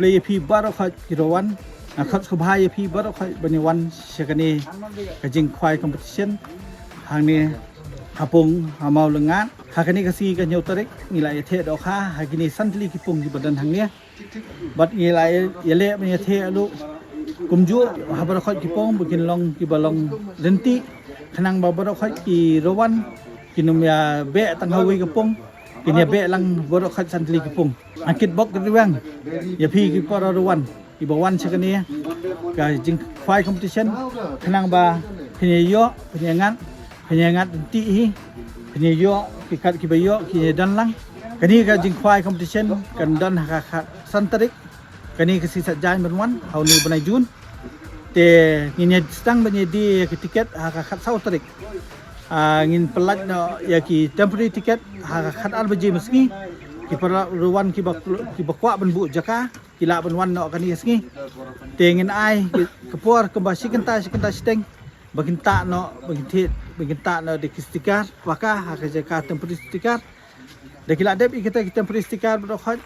play pi baru khat kirawan khat subhai pi baru khat baniwan sekani kajing khwai competition hangni apung amau lengat hakani kasi ka nyau tarik ngilai the do kha hakini santli ki pung di badan hangnya bat ngilai yele me the alu kumju habar khat ki pung bikin long ki balong lenti khanang babar khat ki rowan kinumya be tanghawi ki pung kinya be lang baru khat santli ki pung angkit bok riwang ya pi ki para rowan ki bawan sekani ka jing khwai competition khanang ba pinyo penyangat penyangat ti hi penyo kikat kibayo ki dan lang kani ka jing khwai competition kan dan ha santarik kani ka sisa jan benwan hauni benai jun te ngin stang benye di ki tiket ha khat sau tarik ngin pelat no ya ki temporary tiket ha khat al beji meski ki para ruwan ki bakwa benbu jaka kila benwan no kani meski te ngin ai kepor kembasi kenta steng bakin tak no bakin tak no di kistikar waka hakaja ka temporary stiker de kila dep kita temporary stiker berokhat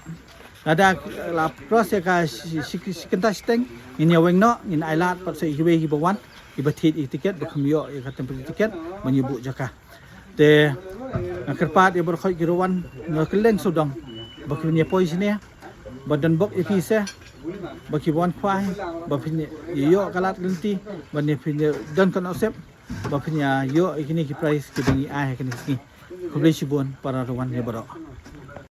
ada la proses ka sikenta steng in ya weng no in ailat pat sei hiwe hi bawan ibatit tiket bakamyo ka temporary tiket menyebu jaka te kerpat ya berokhat girowan no keleng sudong bakinya pois ni badan bok epise bagi buan kwai bapinya yo kalat genti bani pinya dan kan osep bapinya yo ikini ki price ki bengi ai kini ki kubli sibun para rawan ya baro